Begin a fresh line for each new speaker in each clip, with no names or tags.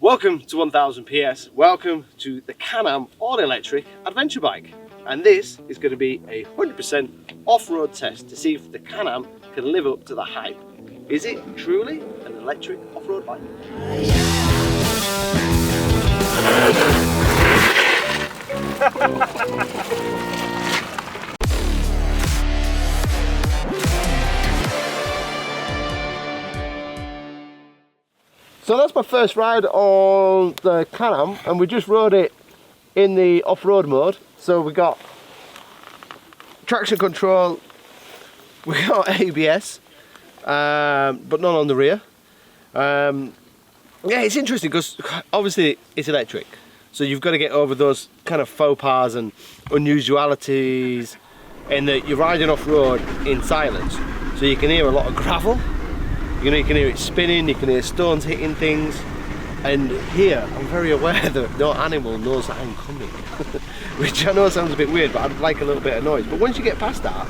Welcome to 1000 PS, welcome to the Can-Am all-electric adventure bike, and this is going to be a 100% off-road test to see if the Can-Am can live up to the hype. Is it truly an electric off-road bike? So that's my first ride on the Can-Am, and we just rode it in the off-road mode. So we got traction control, we got ABS, but none on the rear. Yeah, it's interesting because obviously it's electric, so you've got to get over those kind of faux pas and unusualities in that you're riding off-road in silence, so you can hear a lot of gravel. You know, you can hear it spinning, you can hear stones hitting things, and here I'm very aware that no animal knows that I'm coming, which I know sounds a bit weird, but I'd like a little bit of noise. But once you get past that,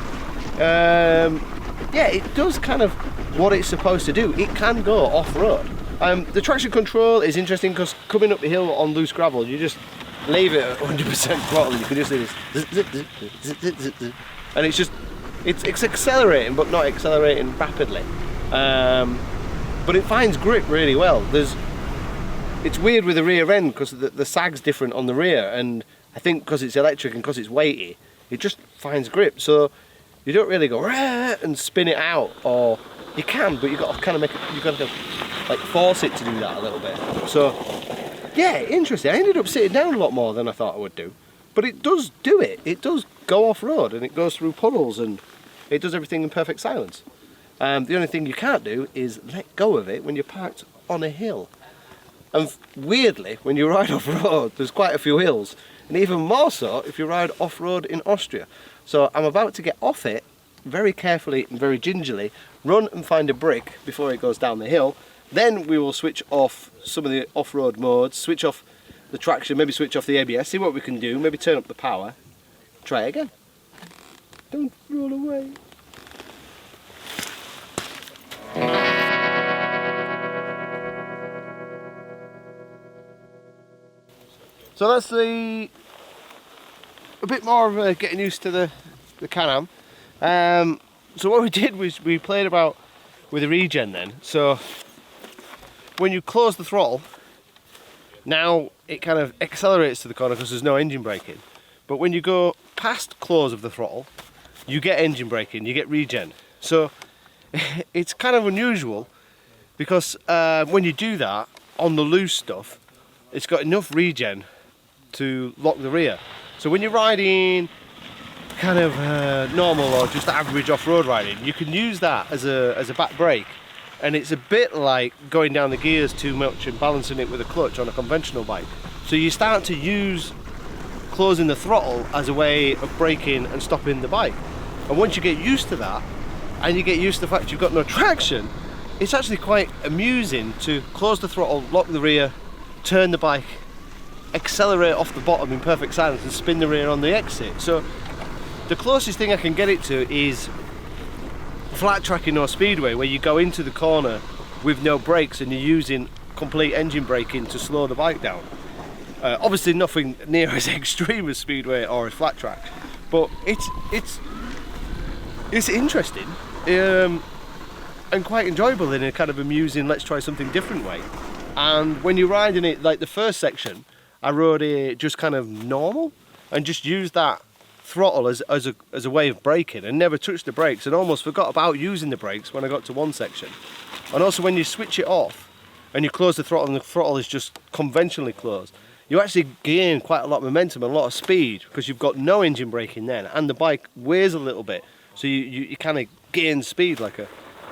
yeah, it does kind of what it's supposed to do. It can go off-road. The traction control is interesting because coming up the hill on loose gravel, you just leave it at 100% throttle, and you can just do this, and it's accelerating, but not accelerating rapidly. But it finds grip really well. It's weird with the rear end because the sag's different on the rear, and I think because it's electric and because it's weighty, it just finds grip. So you don't really go and spin it out, or you can, but you got to kind of like force it to do that a little bit. So yeah, interesting. I ended up sitting down a lot more than I thought I would do, but it does do it. It does go off road, and it goes through puddles, and it does everything in perfect silence. The only thing you can't do is let go of it when you're parked on a hill. And weirdly, when you ride off-road, there's quite a few hills, and even more so if you ride off-road in Austria. So I'm about to get off it very carefully and very gingerly, run and find a brick before it goes down the hill. Then we will switch off some of the off-road modes, switch off the traction, maybe switch off the ABS, see what we can do, maybe turn up the power, try it again. Don't roll away. So that's a bit more of getting used to the Can-Am. So what we did was we played about with the regen then. So when you close the throttle, now it kind of accelerates to the corner because there's no engine braking. But when you go past close of the throttle, you get engine braking, you get regen. So it's kind of unusual because when you do that on the loose stuff, it's got enough regen to lock the rear. So when you're riding kind of normal or just average off-road riding, you can use that as a back brake, and it's a bit like going down the gears too much and balancing it with a clutch on a conventional bike. So you start to use closing the throttle as a way of braking and stopping the bike. And once you get used to that, and you get used to the fact you've got no traction, it's actually quite amusing to close the throttle, lock the rear, turn the bike, accelerate off the bottom in perfect silence and spin the rear on the exit. So the closest thing I can get it to is flat tracking or speedway, where you go into the corner with no brakes and you're using complete engine braking to slow the bike down. Obviously nothing near as extreme as speedway or as flat track, but it's interesting and quite enjoyable in a kind of amusing, let's try something different way. And when you're riding it, like the first section, I rode it just kind of normal and just used that throttle as a way of braking and never touched the brakes, and almost forgot about using the brakes when I got to one section. And also when you switch it off and you close the throttle and the throttle is just conventionally closed, you actually gain quite a lot of momentum and a lot of speed because you've got no engine braking then, and the bike weighs a little bit, so you kind of gain speed like a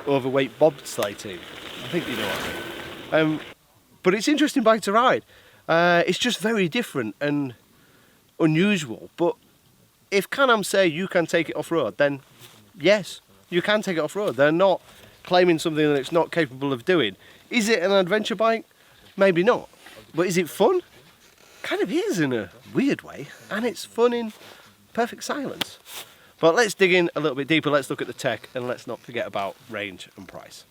overweight bobsleigh team. I think you know what I mean. But it's an interesting bike to ride. It's just very different and unusual. But if Can-Am say you can take it off-road, then yes, you can take it off-road. They're not claiming something that it's not capable of doing. Is it an adventure bike? Maybe not. But is it fun? Kind of is in a weird way. And it's fun in perfect silence. But let's dig in a little bit deeper, let's look at the tech, and let's not forget about range and price.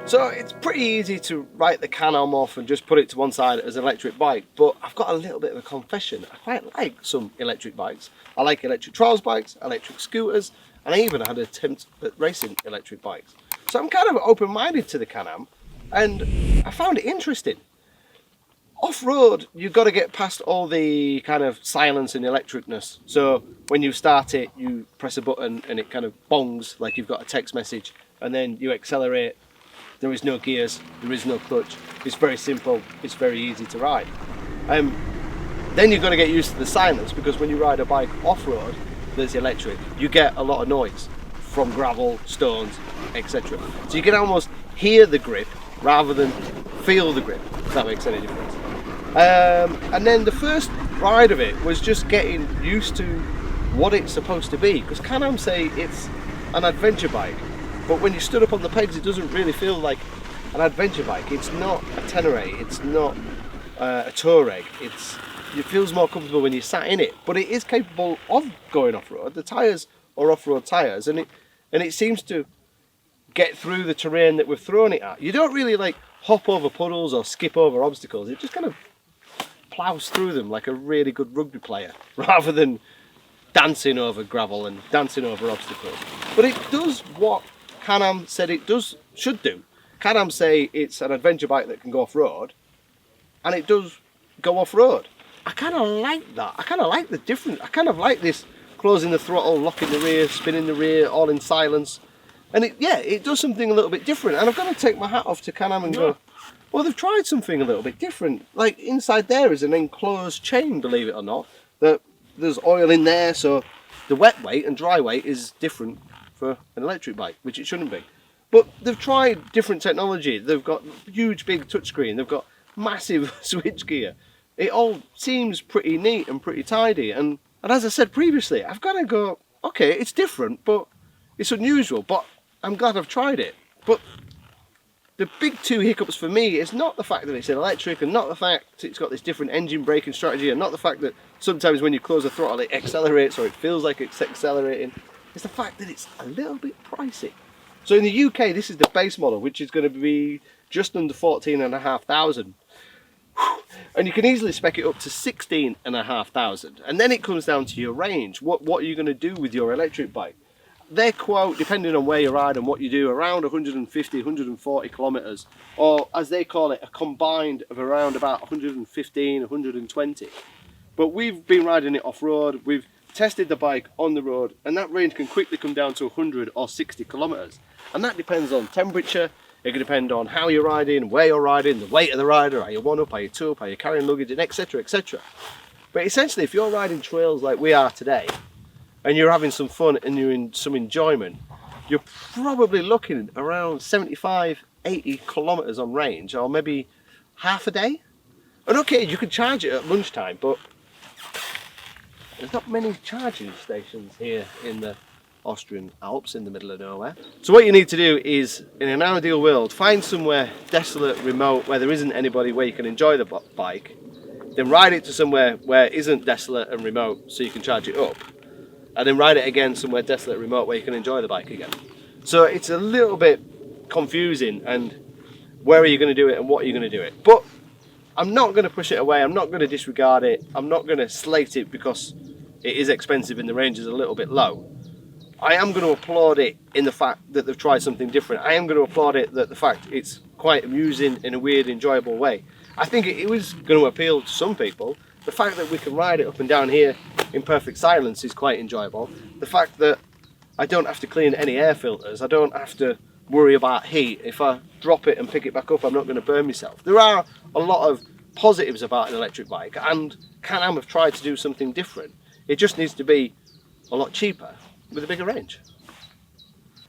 So it's pretty easy to write the Can-Am off and just put it to one side as an electric bike, but I've got a little bit of a confession. I quite like some electric bikes. I like electric trials bikes, electric scooters, and I even had an attempt at racing electric bikes. So I'm kind of open-minded to the Can-Am, and I found it interesting. Off-road, you've got to get past all the kind of silence and electricness. So when you start it, you press a button and it kind of bongs like you've got a text message, and then you accelerate. There is no gears, there is no clutch. It's very simple, it's very easy to ride. Then you've got to get used to the silence, because when you ride a bike off-road that's electric, you get a lot of noise from gravel, stones, etc. So you can almost hear the grip rather than feel the grip, if that makes any difference. And then the first ride of it was just getting used to what it's supposed to be, because Can-Am say it's an adventure bike, but when you stood up on the pegs it doesn't really feel like an adventure bike. It's not a Tenere, it's not a Touareg, it feels more comfortable when you sat in it, but it is capable of going off-road. The tyres are off-road tyres, and it seems to get through the terrain that we've thrown it at. You don't really like hop over puddles or skip over obstacles, it just kind of plows through them like a really good rugby player, rather than dancing over gravel and dancing over obstacles. But it does what Can-Am said it should do. Can-Am say it's an adventure bike that can go off-road, and it does go off-road. I kind of like that. I kind of like the difference. I kind of like this closing the throttle, locking the rear, spinning the rear, all in silence. And it does something a little bit different. And I've got to take my hat off to Can-Am and go, well, they've tried something a little bit different. Like inside there is an enclosed chain, believe it or not, that there's oil in there, so the wet weight and dry weight is different for an electric bike, which it shouldn't be. But they've tried different technology. They've got huge big touchscreen, they've got massive switch gear. It all seems pretty neat and pretty tidy, and as I said previously, I've got to go, okay, it's different, but it's unusual, but I'm glad I've tried it. But the big two hiccups for me is not the fact that it's electric, and not the fact it's got this different engine braking strategy, and not the fact that sometimes when you close the throttle it accelerates or it feels like it's accelerating. It's the fact that it's a little bit pricey. So in the UK, this is the base model, which is going to be just under 14,500. And you can easily spec it up to 16,500. And then it comes down to your range. What are you going to do with your electric bike? They quote, depending on where you ride and what you do, around 150, 140 kilometers, or as they call it, a combined of around about 115, 120. But we've been riding it off-road, we've tested the bike on the road, and that range can quickly come down to 100 or 60 kilometers. And that depends on temperature, it can depend on how you're riding, where you're riding, the weight of the rider, are you one up, are you two up, are you carrying luggage, and etc, etc. But essentially, if you're riding trails like we are today, and you're having some fun and you're in some enjoyment, you're probably looking around 75, 80 kilometers on range, or maybe half a day. And okay, you can charge it at lunchtime, but there's not many charging stations here in the Austrian Alps, in the middle of nowhere. So what you need to do is, in an ideal world, find somewhere desolate, remote, where there isn't anybody, where you can enjoy the bike, then ride it to somewhere where it isn't desolate and remote so you can charge it up, and then ride it again somewhere desolate and remote where you can enjoy the bike again. So it's a little bit confusing, and where are you going to do it and what are you going to do it? But I'm not going to push it away, I'm not going to disregard it, I'm not going to slate it because it is expensive and the range is a little bit low. I am going to applaud it in the fact that they've tried something different. I am going to applaud it that the fact it's quite amusing in a weird, enjoyable way. I think it was going to appeal to some people. The fact that we can ride it up and down here in perfect silence is quite enjoyable. The fact that I don't have to clean any air filters, I don't have to worry about heat. If I drop it and pick it back up, I'm not going to burn myself. There are a lot of positives about an electric bike, and Can-Am have tried to do something different. It just needs to be a lot cheaper with a bigger range.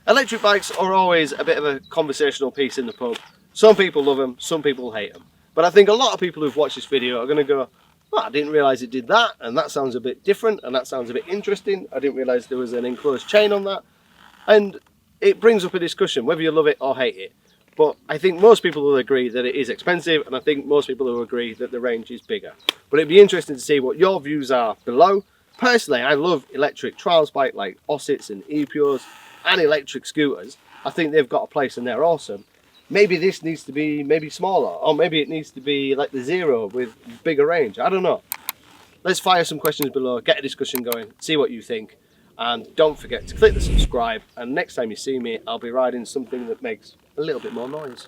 Electric bikes are always a bit of a conversational piece in the pub. Some people love them, some people hate them. But I think a lot of people who've watched this video are going to go, oh, I didn't realise it did that, and that sounds a bit different, and that sounds a bit interesting. I didn't realise there was an enclosed chain on that. And it brings up a discussion, whether you love it or hate it. But I think most people will agree that it is expensive, and I think most people will agree that the range is bigger. But it'd be interesting to see what your views are below. Personally, I love electric trials bike like Ossets and E-Pures and electric scooters. I think they've got a place and they're awesome. maybe this needs to be maybe smaller, or maybe it needs to be like the Zero with bigger range. I don't know. Let's fire some questions below, get a discussion going, see what you think, and don't forget to click the subscribe, and next time you see me I'll be riding something that makes a little bit more noise.